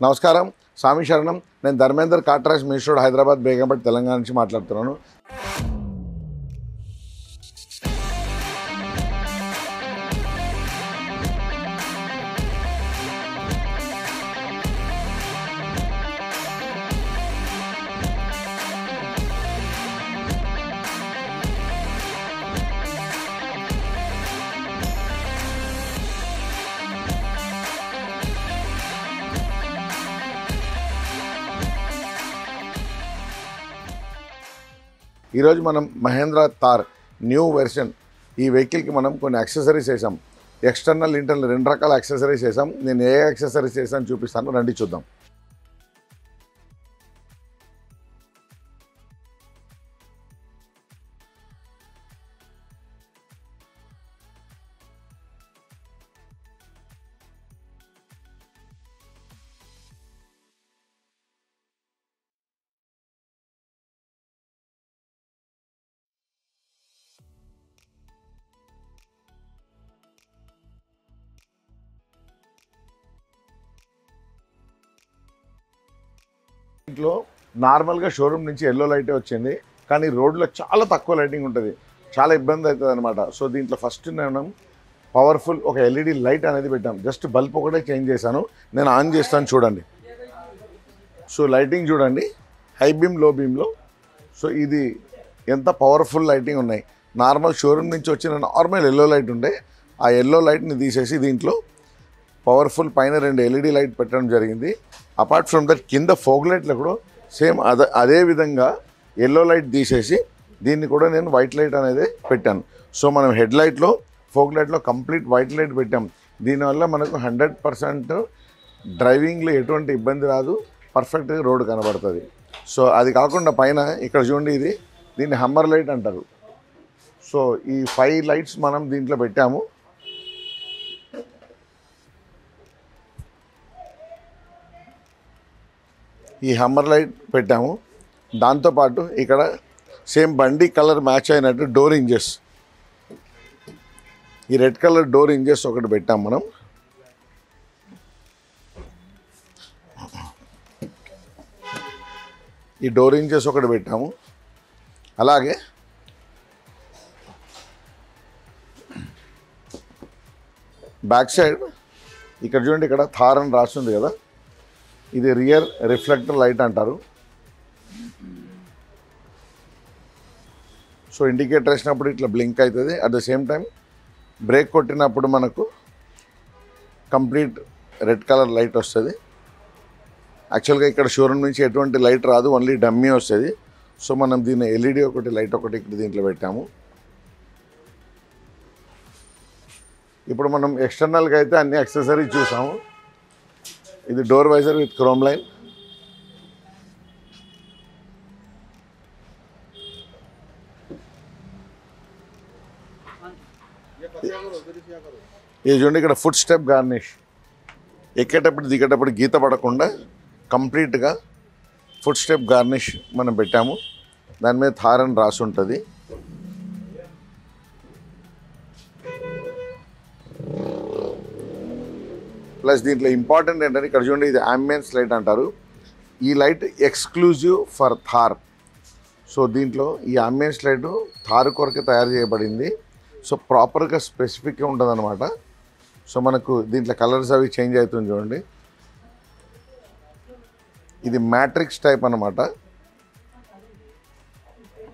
నమస్కారం, స్వామి శరణం. నేను ధర్మేందర్ కాట్రాజ్ మెయిన్ రోడ్ హైదరాబాద్ బేగంపేట తెలంగాణ నుంచి మాట్లాడుతున్నాను. ఈరోజు మనం మహేంద్ర థార్ న్యూ వెర్షన్ ఈ వెహికల్కి మనం కొన్ని యాక్సెసరీస్ వేసాం. ఎక్స్టర్నల్ ఇంటర్నల్ రెండు రకాల యాక్సెసరీస్ వేసాం. నేను ఏ యాక్సెసరీస్ వేసాను చూపిస్తాను, రండి చూద్దాం. ఇంట్లో నార్మల్గా షోరూమ్ నుంచి ఎల్లో లైటే వచ్చింది, కానీ రోడ్లో చాలా తక్కువ లైటింగ్ ఉంటుంది, చాలా ఇబ్బంది అవుతుంది అనమాట. సో దీంట్లో ఫస్ట్ నేను పవర్ఫుల్ ఒక ఎల్ఈడి లైట్ అనేది పెట్టాం. జస్ట్ బల్బ్ ఒకటే చేంజ్ చేశాను. నేను ఆన్ చేస్తాను, చూడండి. సో లైటింగ్ చూడండి, హై బీమ్ లో బీమ్లో. సో ఇది ఎంత పవర్ఫుల్ లైటింగ్ ఉన్నాయి. నార్మల్ షోరూమ్ నుంచి వచ్చిన నార్మల్ ఎల్లో లైట్ ఉండే, ఆ ఎల్లో లైట్ని తీసేసి దీంట్లో పవర్ఫుల్ పైన రెండు ఎల్ఈడి లైట్ పెట్టడం జరిగింది. అపార్ట్ ఫ్రమ్ దట్ కింద ఫోగ్ లైట్లో కూడా సేమ్ అదే విధంగా ఎల్లో లైట్ తీసేసి దీన్ని కూడా నేను వైట్ లైట్ అనేది పెట్టాను. సో మనం హెడ్ లైట్లో ఫోగ్ లైట్లో కంప్లీట్ వైట్ లైట్ పెట్టాం. దీనివల్ల మనకు 100% డ్రైవింగ్లో ఎటువంటి ఇబ్బంది రాదు, పర్ఫెక్ట్గా రోడ్ కనబడుతుంది. సో అది కాకుండా పైన ఇక్కడ చూడండి, దీన్ని హమ్మర్ లైట్ అంటారు. సో ఈ 5 లైట్స్ మనం దీంట్లో పెట్టాము. ఈ హమ్మర్ లైట్ పెట్టాము. దాంతోపాటు ఇక్కడ సేమ్ బండి కలర్ మ్యాచ్ అయినట్టు డోర్ ఇంజెస్, ఈ రెడ్ కలర్ డోర్ ఇంజెస్ ఒకటి పెట్టాం మనం. ఈ డోర్ ఇంజెస్ ఒకటి పెట్టాము. అలాగే బ్యాక్ సైడ్ ఇక్కడ చూడండి, ఇక్కడ థార్ అని రాస్తుంది కదా, ఇది రియర్ రిఫ్లెక్టర్ లైట్ అంటారు. సో ఇండికేటర్ వేసినప్పుడు ఇట్లా బ్లింక్ అవుతుంది. At the same time break కొట్టినప్పుడు మనకు కంప్లీట్ రెడ్ కలర్ లైట్ వస్తుంది. యాక్చువల్గా ఇక్కడ షోరూమ్ నుంచి ఎటువంటి లైట్ రాదు, ఓన్లీ డమ్మీ వస్తుంది. సో మనం దీన్ని ఎల్ఈడి ఒకటి లైట్ ఒకటి ఇక్కడ దీంట్లో పెట్టాము. ఇప్పుడు మనం ఎక్స్టర్నల్గా అయితే అన్ని యాక్సెసరీస్ చూసాము. ఇది door visor with chrome line. ఇది చూడండి, ఇక్కడ ఫుట్ స్టెప్ గార్నిష్, ఎక్కేటప్పుడు దిగేటప్పుడు గీత పడకుండా కంప్లీట్గా ఫుట్ స్టెప్ గార్నిష్ మనం పెట్టాము. దాని మీద థార్ అని రాసి ఉంటుంది. ప్లస్ దీంట్లో ఇంపార్టెంట్ ఏంటంటే ఇక్కడ చూడండి, ఇది అంబియన్స్ లైట్ అంటారు. ఈ light exclusive for Thar. So దీంట్లో ఈ అంబియన్స్ లైట్ థార్ కొరకే తయారు చేయబడింది. సో ప్రాపర్గా స్పెసిఫిక్గా ఉంటుంది అనమాట. సో మనకు దీంట్లో కలర్స్ అవి చేంజ్ అవుతుంది చూడండి. ఇది మ్యాట్రిక్స్ టైప్ అనమాట.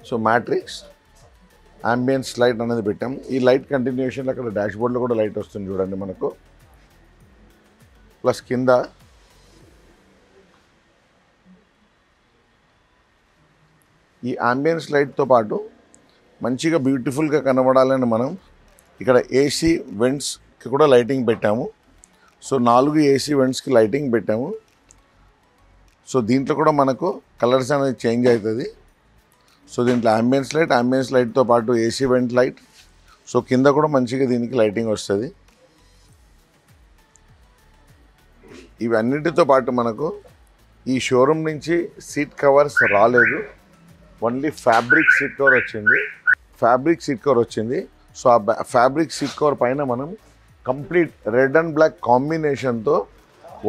సో మ్యాట్రిక్స్ అంబియన్స్ లైట్ అనేది పెట్టాం. ఈ లైట్ కంటిన్యూషన్లో అక్కడ డాష్ బోర్డ్లో కూడా లైట్ వస్తుంది చూడండి మనకు. ప్లస్ కింద ఈ అంబియన్స్ లైట్తో పాటు మంచిగా బ్యూటిఫుల్గా కనబడాలని మనం ఇక్కడ ఏసీ వెంట్స్కి కూడా లైటింగ్ పెట్టాము. సో 4 ఏసీ వెంట్స్కి లైటింగ్ పెట్టాము. సో దీంట్లో కూడా మనకు కలర్స్ అనేది చేంజ్ అవుతుంది. సో దీంట్లో అంబియన్స్ లైట్తో పాటు ఏసీ వెంట్ లైట్. సో కింద కూడా మంచిగా దీనికి లైటింగ్ వస్తుంది. ఇవన్నిటితో పాటు మనకు ఈ షోరూమ్ నుంచి సీట్ కవర్స్ రాలేదు, ఓన్లీ ఫ్యాబ్రిక్ సీట్ కవర్ వచ్చింది. సో ఆ ఫ్యాబ్రిక్ సీట్ కవర్ పైన మనం కంప్లీట్ రెడ్ అండ్ బ్లాక్ కాంబినేషన్తో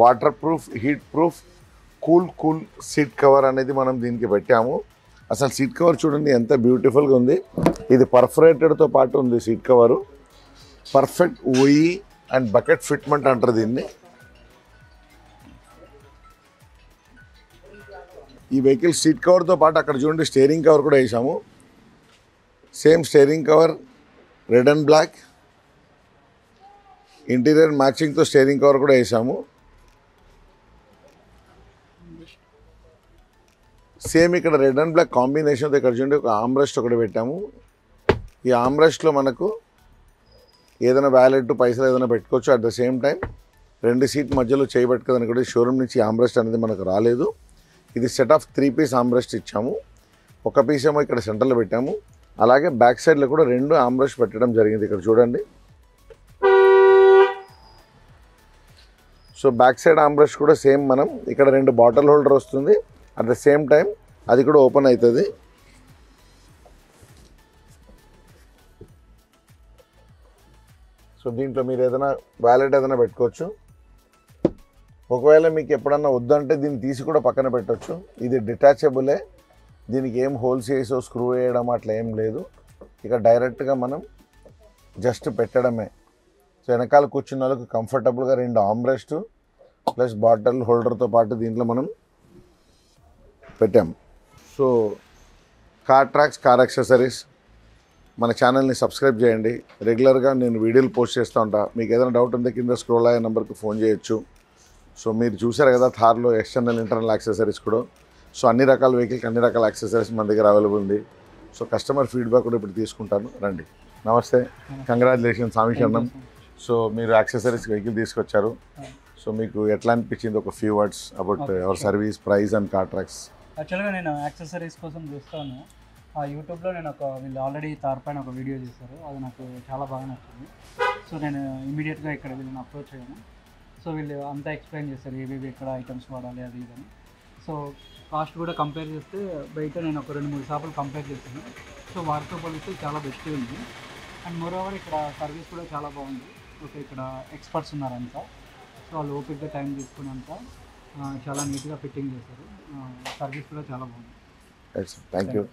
water proof, heat proof, cool seat cover అనేది మనం దీనికి పెట్టాము. అసలు సీట్ కవర్ చూడండి ఎంత బ్యూటిఫుల్గా ఉంది. ఇది పర్ఫరేటెడ్తో పాటు ఉంది సీట్ కవరు. పర్ఫెక్ట్ ఓయి అండ్ బకెట్ ఫిట్మెంట్ అంటారు దీన్ని. ఈ వెహికల్ సీట్ కవర్తో పాటు అక్కడ చూడండి స్టీరింగ్ కవర్ కూడా వేసాము. Same steering cover red and black, interior మ్యాచింగ్తో స్టీరింగ్ కవర్ కూడా వేసాము. సేమ్ ఇక్కడ రెడ్ అండ్ బ్లాక్ కాంబినేషన్తో ఇక్కడ చూడండి ఒక ఆమ్రెస్ట్ ఒకటి పెట్టాము. ఈ ఆమ్రెస్ట్లో మనకు ఏదైనా వ్యాలెట్ పైసలు ఏదైనా పెట్టుకోవచ్చు. At the same time 2 seat మధ్యలో చేయబెట్టుకోదని కూడా షోరూమ్ నుంచి ఆమ్రెస్ట్ అనేది మనకు రాలేదు. ఇది సెట్ ఆఫ్ 3 పీస్ ఆమ్రెస్ట్ ఇచ్చాము. ఒక పీస్ ఏమో ఇక్కడ సెంటర్లో పెట్టాము. అలాగే బ్యాక్ సైడ్లో కూడా 2 ఆమ్రెస్ట్ పెట్టడం జరిగింది. ఇక్కడ చూడండి. సో బ్యాక్ సైడ్ ఆమ్రెస్ట్ కూడా సేమ్ మనం ఇక్కడ 2 బాటిల్ హోల్డర్ వస్తుంది. అట్ ద సేమ్ టైం అది కూడా ఓపెన్ అవుతుంది. సో దీంట్లో మీరు ఏదైనా వ్యాలెట్ ఏదైనా పెట్టుకోవచ్చు. ఒకవేళ మీకు ఎప్పుడన్నా వద్దంటే దీన్ని తీసి కూడా పక్కన పెట్టవచ్చు. ఇది డిటాచబులే, దీనికి ఏం హోల్స్ వేసో స్క్రూ వేయడం అట్లా ఏం లేదు. ఇక డైరెక్ట్గా మనం జస్ట్ పెట్టడమే. సో వెనకాల కూర్చున్న వాళ్ళకి కంఫర్టబుల్గా 2 ఆమ్రెస్ట్ ప్లస్ బాటిల్ హోల్డర్తో పాటు దీంట్లో మనం పెట్టాము. So car tracks, car accessories మన ఛానల్ని సబ్స్క్రైబ్ చేయండి. రెగ్యులర్గా నేను వీడియోలు పోస్ట్ చేస్తూ ఉంటా. మీకు ఏదైనా డౌట్ ఉంటే కింద స్క్రోల్ అయ్యే నెంబర్కి ఫోన్ చేయొచ్చు. సో మీరు చూసారు కదా థార్లో ఎక్స్టర్నల్ ఇంటర్నల్ యాక్సెసరీస్ కూడా. సో అన్ని రకాల వెహికల్కి అన్ని రకాల యాక్సెసరీస్ మన దగ్గర అవైలబుల్ ఉంది. సో కస్టమర్ ఫీడ్బ్యాక్ కూడా ఇప్పుడు తీసుకుంటాను. రండి. నమస్తే, కంగ్రాచులేషన్స్ సామిశరణం. సో మీరు యాక్సెసరీస్ వెహికల్ తీసుకొచ్చారు. సో మీకు ఎట్లా అనిపించింది? ఒక few words about our service, price and car tracks. యాక్చువల్గా నేను యాక్సెసరీస్ కోసం చూస్తాను. యూట్యూబ్లో నేను వీళ్ళు ఆల్రెడీ తార్ పైన ఒక వీడియో చేశారు, అది నాకు చాలా బాగా నచ్చింది. సో నేను ఇమీడియట్గా ఇక్కడ వీళ్ళని అప్రోచ్ అయ్యాను. సో వీళ్ళు అంతా ఎక్స్ప్లెయిన్ చేస్తారు ఏవేవి ఎక్కడ ఐటమ్స్ వాడాలి అది ఇదని. సో కాస్ట్ కూడా కంపేర్ చేస్తే బయట నేను ఒక 2-3 షాపులు కంపేర్ చేశాను. సో వాటితో పోలిస్తే చాలా బెస్ట్ ఉంది. అండ్ మోర్ ఓవర్ ఇక్కడ సర్వీస్ కూడా చాలా బాగుంది. ఓకే, ఇక్కడ ఎక్స్పర్ట్స్ ఉన్నారంతా. సో వాళ్ళు ఓపిక్గా టైం తీసుకున్నంత చాలా నీట్గా ఫిట్టింగ్ చేశారు. సర్వీస్ కూడా చాలా బాగుంది. Thank you.